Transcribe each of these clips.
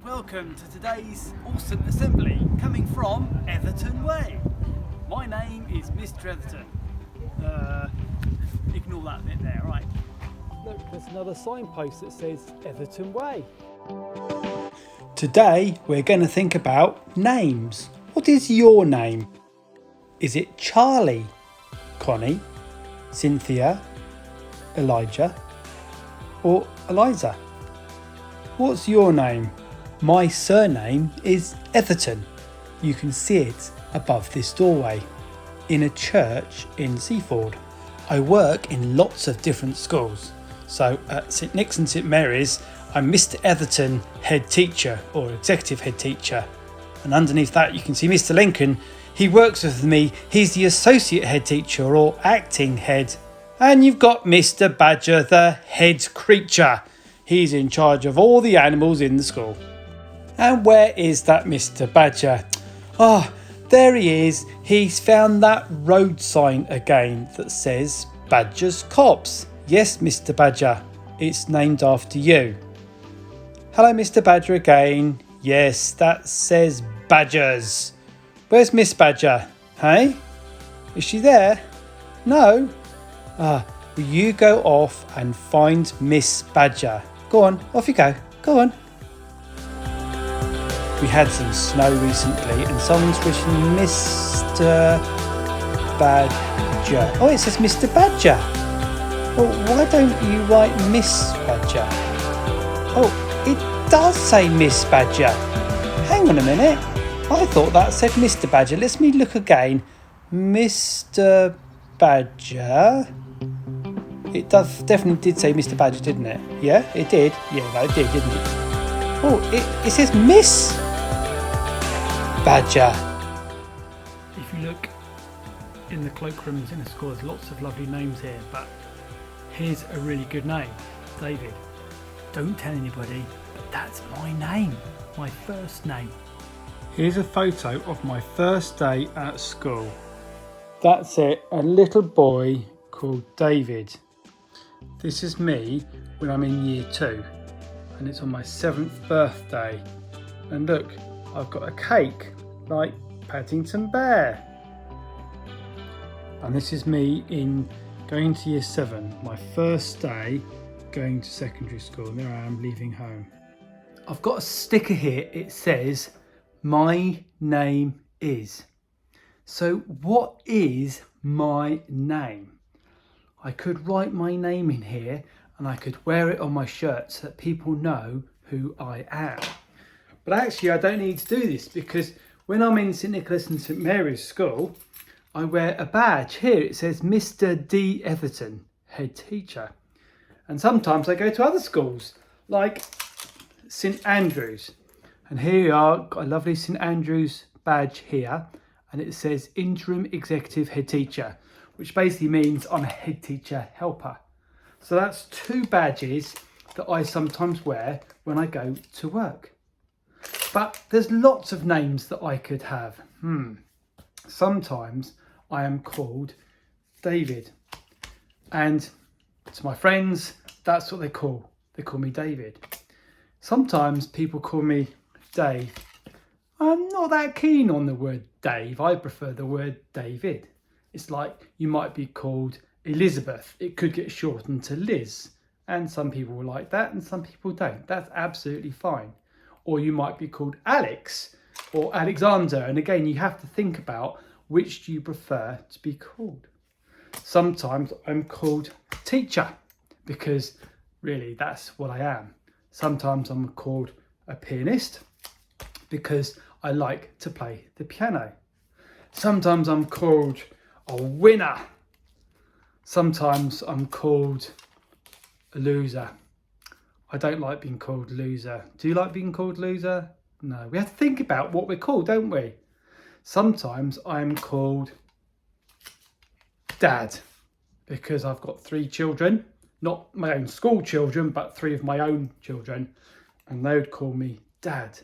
welcome to today's awesome assembly coming from Etherton Way. My name is Mr. Etherton. Ignore that bit there, right? Look, there's another signpost that says Etherton Way. Today we're going to think about names. What is your name? Is it Charlie, Connie, Cynthia, Elijah, or Eliza? What's your name? My surname is Etherton. You can see it above this doorway in a church in Seaford. I work in lots of different schools. So at St Nick's and St Mary's, I'm Mr. Etherton, head teacher or executive head teacher. And underneath that you can see Mr. Lincoln. He works with me. He's the associate head teacher or acting head. And you've got Mr. Badger, the head creature. He's in charge of all the animals in the school. And where is that Mr. Badger? Ah, there he is. He's found that road sign again that says Badger's Copse. Yes, Mr. Badger, it's named after you. Hello, Mr. Badger again. Yes, that says Badgers. Where's Miss Badger? Hey? Is she there? No? Will you go off and find Miss Badger? Go on, off you go. Go on. We had some snow recently and someone's wishing Mr. Badger. Oh, it says Mr. Badger. Well, why don't you write Miss Badger? Oh, it does say Miss Badger. Hang on a minute. I thought that said Mr. Badger. Let me look again. Mr. Badger. It definitely did say Mr. Badger, didn't it? Yeah, it did. Yeah, no, it did, didn't it? Oh, it says Miss Badger. If you look in the cloakrooms in the school, there's lots of lovely names here, but here's a really good name, David. Don't tell anybody, but that's my name, my first name. Here's a photo of my first day at school. That's it, a little boy called David. This is me when I'm in year 2 and it's on my 7th birthday. And look, I've got a cake like Paddington Bear. And this is me in going to year 7, my first day going to secondary school. And there I am leaving home. I've got a sticker here, it says, my name is. So what is my name? I could write my name in here and I could wear it on my shirt so that people know who I am. But actually I don't need to do this because when I'm in St Nicolas and St Mary's school, I wear a badge. Here it says Mr. D. Etherton, head teacher. And sometimes I go to other schools like St Andrews. And here you are, got a lovely St Andrews badge here. And it says interim executive head teacher, which basically means I'm a head teacher helper. So that's 2 badges that I sometimes wear when I go to work. But there's lots of names that I could have. Sometimes I am called David. And to my friends, that's what they call me David. Sometimes people call me Dave. I'm not that keen on the word Dave. I prefer the word David. It's like you might be called Elizabeth. It could get shortened to Liz. And some people will like that and some people don't. That's absolutely fine. Or you might be called Alex or Alexander. And again, you have to think about which do you prefer to be called. Sometimes I'm called teacher because really that's what I am. Sometimes I'm called a pianist because I like to play the piano. Sometimes I'm called a winner. Sometimes I'm called a loser. I don't like being called loser. Do you like being called loser? No. We have to think about what we're called, don't we? Sometimes I'm called Dad because I've got 3 children. Not my own school children, but 3 of my own children. And they would call me Dad.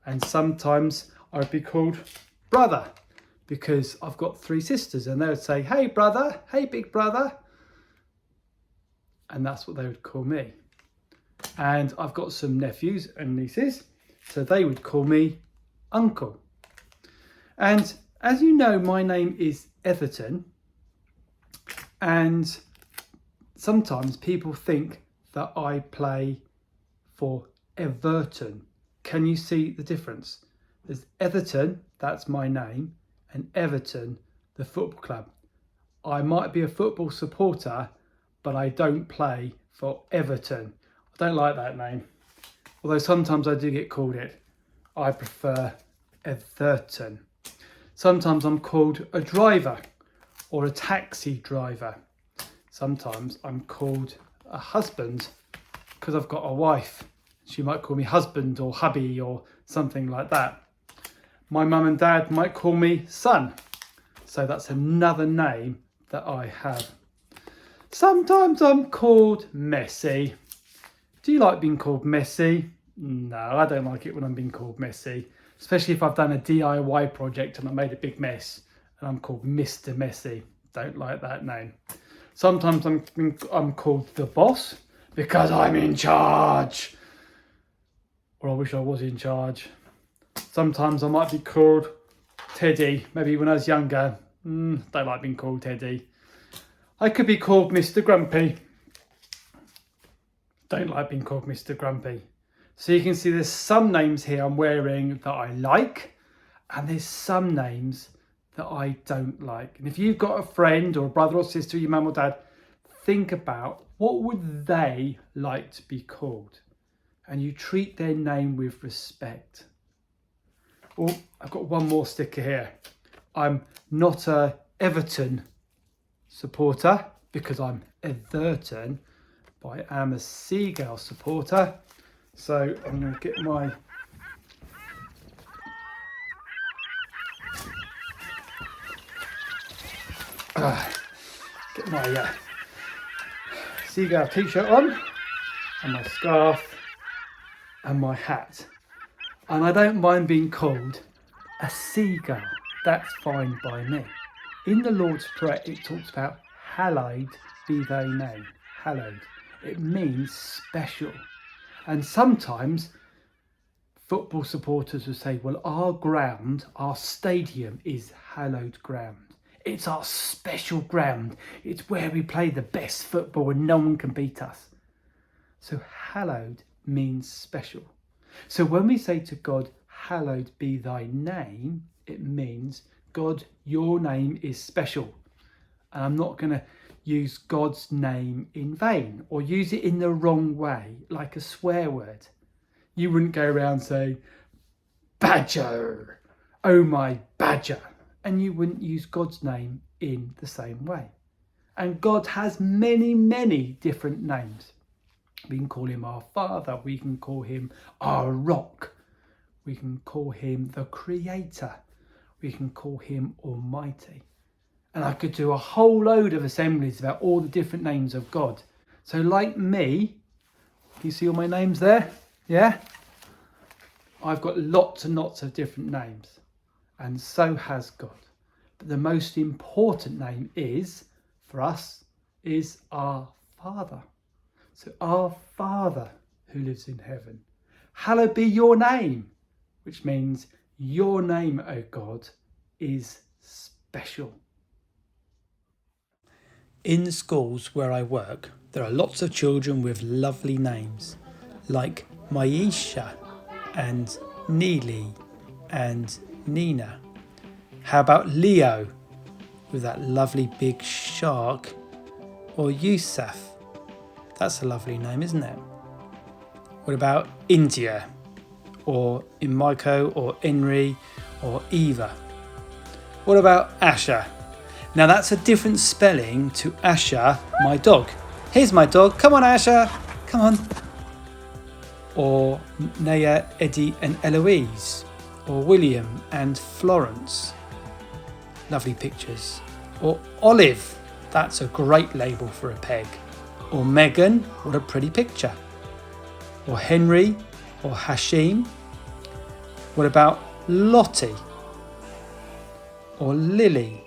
And sometimes I would be called brother because I've got 3 sisters and they would say, hey brother, hey big brother. And that's what they would call me. And I've got some nephews and nieces so they would call me Uncle. And as you know, my name is Etherton, and sometimes people think that I play for Everton. Can you see the difference? There's Etherton, that's my name, and Everton, the football club. I might be a football supporter, but I don't play for Everton. I don't like that name. Although sometimes I do get called it. I prefer Etherton. Sometimes I'm called a driver or a taxi driver. Sometimes I'm called a husband because I've got a wife. She might call me husband or hubby or something like that. My mum and dad might call me son. So that's another name that I have. Sometimes I'm called Messy. Do you like being called Messy? No, I don't like it when I'm being called Messy. Especially if I've done a DIY project and I made a big mess and I'm called Mr. Messy. Don't like that name. Sometimes I'm called the boss because I'm in charge. Or I wish I was in charge. Sometimes I might be called Teddy. Maybe when I was younger. Don't like being called Teddy. I could be called Mr. Grumpy. Don't like being called Mr. Grumpy. So you can see there's some names here I'm wearing that I like, and there's some names that I don't like. And if you've got a friend or a brother or sister, your mum or dad, think about what would they like to be called, and you treat their name with respect. Oh, I've got one more sticker here. I'm not a Everton supporter because I'm Etherton, but I am a Seagull supporter. So I'm going to get my Seagull t-shirt on, and my scarf and my hat. And I don't mind being called a seagull. That's fine by me. In the Lord's Prayer it talks about hallowed be thy name. Hallowed. It means special. And sometimes football supporters will say, well, our ground, our stadium is hallowed ground. It's our special ground. It's where we play the best football and no one can beat us. So hallowed means special. So when we say to God, hallowed be thy name, it means, God, your name is special. And I'm not going to use God's name in vain or use it in the wrong way, like a swear word. You wouldn't go around saying, badger, oh my badger. And you wouldn't use God's name in the same way. And God has many, many different names. We can call him our Father. We can call him our Rock. We can call him the Creator. We can call him Almighty. And I could do a whole load of assemblies about all the different names of God. So like me, can you see all my names there? Yeah? I've got lots and lots of different names. And so has God. But the most important name is, for us, is our Father. So our Father who lives in heaven. Hallowed be your name. Which means your name, O God, is special. In the schools where I work, there are lots of children with lovely names, like Maisha and Neely and Nina. How about Leo, with that lovely big shark? Or Yusuf? That's a lovely name, isn't it? What about India? Or Imiko, or Henry, or Eva? What about Asher? Now that's a different spelling to Asher, my dog. Here's my dog. Come on, Asher. Come on. Or Naya, Eddie and Eloise. Or William and Florence. Lovely pictures. Or Olive. That's a great label for a peg. Or Megan. What a pretty picture. Or Henry. Or Hashim. What about Lottie? Or Lily?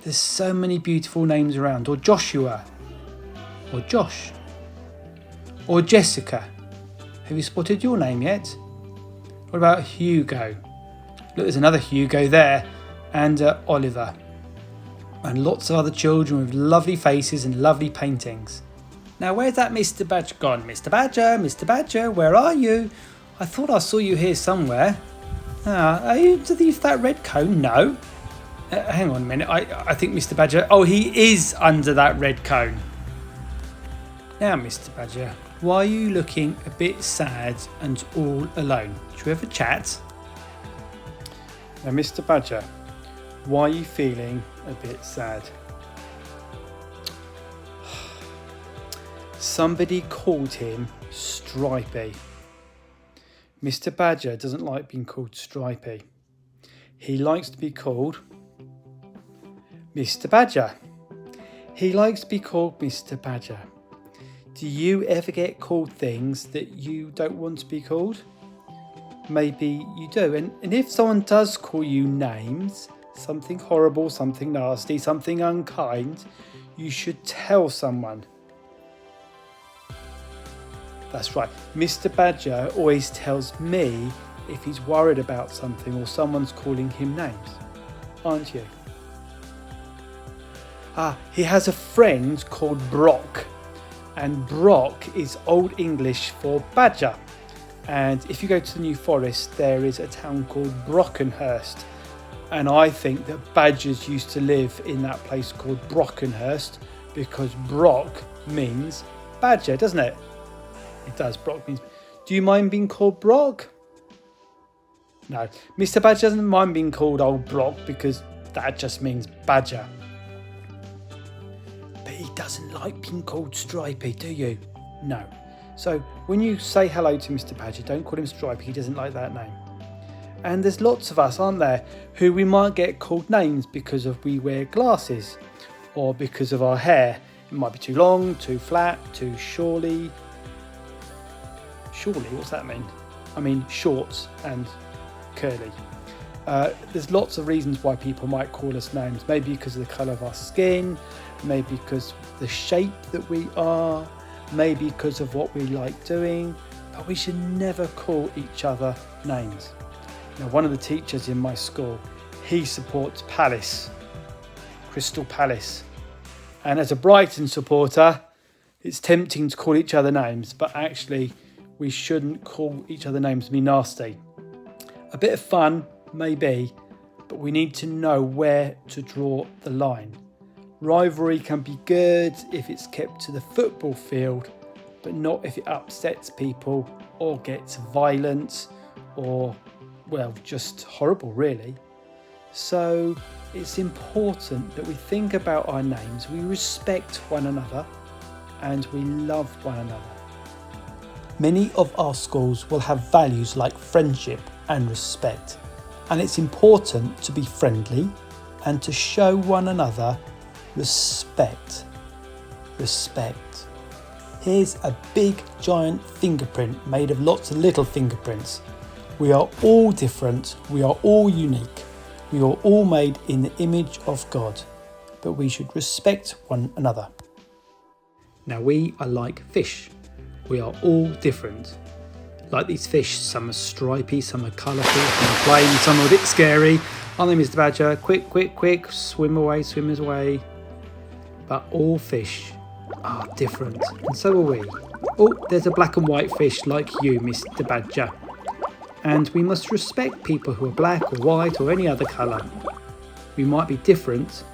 There's so many beautiful names around. Or Joshua. Or Josh. Or Jessica. Have you spotted your name yet? What about Hugo? Look, there's another Hugo there, and Oliver. And lots of other children with lovely faces and lovely paintings. Now, where's that Mr. Badger gone? Mr. Badger, where are you? I thought I saw you here somewhere. Are you underneath that red cone? No. Hang on a minute. I think Mr. Badger... Oh, he is under that red cone. Now, Mr. Badger, why are you looking a bit sad and all alone? Should we have a chat? Now, Mr. Badger, why are you feeling a bit sad? Somebody called him Stripey. Mr. Badger doesn't like being called Stripey. He likes to be called Mr. Badger. He likes to be called Mr. Badger. Do you ever get called things that you don't want to be called? Maybe you do. And if someone does call you names, something horrible, something nasty, something unkind, you should tell someone. That's right. Mr. Badger always tells me if he's worried about something or someone's calling him names. Aren't you? He has a friend called Brock. And Brock is Old English for badger. And if you go to the New Forest, there is a town called Brockenhurst. And I think that badgers used to live in that place called Brockenhurst because Brock means badger, doesn't it? It does. Brock means... Do you mind being called Brock? No. Mr. Badger doesn't mind being called Old Brock because that just means badger. But he doesn't like being called Stripey, do you? No. So when you say hello to Mr. Badger, don't call him Stripey. He doesn't like that name. And there's lots of us, aren't there, who we might get called names because of we wear glasses or because of our hair. It might be too long, too flat, too shawly. Surely, what's that mean? I mean short and curly. There's lots of reasons why people might call us names. Maybe because of the colour of our skin, maybe because of the shape that we are, maybe because of what we like doing, but we should never call each other names. Now, one of the teachers in my school, he supports Palace, Crystal Palace. And as a Brighton supporter, it's tempting to call each other names, but actually we shouldn't call each other names and be nasty. A bit of fun, maybe, but we need to know where to draw the line. Rivalry can be good if it's kept to the football field, but not if it upsets people or gets violent or, well, just horrible, really. So it's important that we think about our names, we respect one another, and we love one another. Many of our schools will have values like friendship and respect, and it's important to be friendly and to show one another respect. Respect. Here's a big giant fingerprint made of lots of little fingerprints. We are all different, we are all unique, we are all made in the image of God, but we should respect one another. Now we are like fish. We are all different. Like these fish, some are stripy, some are colourful, some are plain, some are a bit scary. Aren't they, Mr. Badger? Quick, quick, quick, swim away, swimmers away. But all fish are different, and so are we. Oh, there's a black and white fish like you, Mr. Badger. And we must respect people who are black or white or any other colour. We might be different,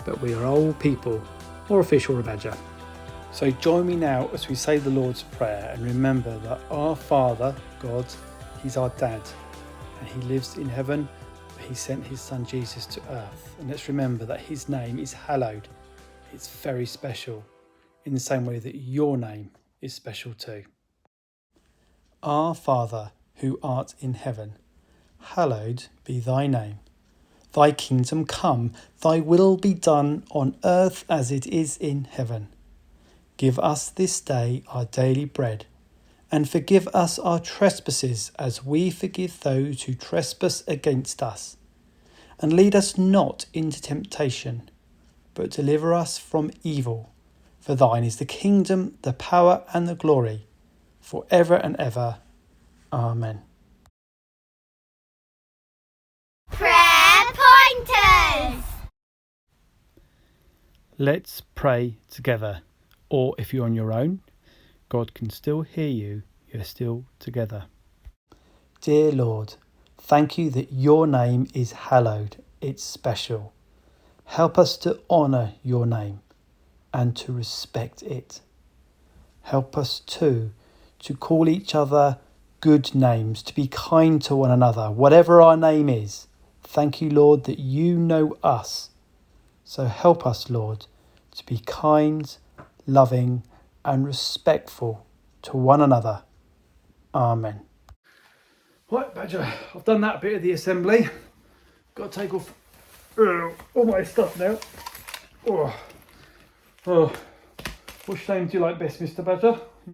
but we are all people, or a fish or a badger. So join me now as we say the Lord's Prayer and remember that our Father, God, He's our Dad, and He lives in heaven, but He sent His Son Jesus to earth. And let's remember that His name is hallowed. It's very special, in the same way that your name is special too. Our Father, who art in heaven, hallowed be thy name. Thy kingdom come, thy will be done on earth as it is in heaven. Give us this day our daily bread, and forgive us our trespasses as we forgive those who trespass against us. And lead us not into temptation, but deliver us from evil. For thine is the kingdom, the power and the glory, for ever and ever. Amen. Let's pray together. Or if you're on your own, God can still hear you. You're still together. Dear Lord, thank you that your name is hallowed. It's special. Help us to honour your name and to respect it. Help us too to call each other good names, to be kind to one another, whatever our name is. Thank you, Lord, that you know us. So help us, Lord, to be kind, loving and respectful to one another. Amen. Right, Badger, I've done that bit of the assembly. Got to take off all my stuff now. Oh. What name do you like best, Mr. Badger?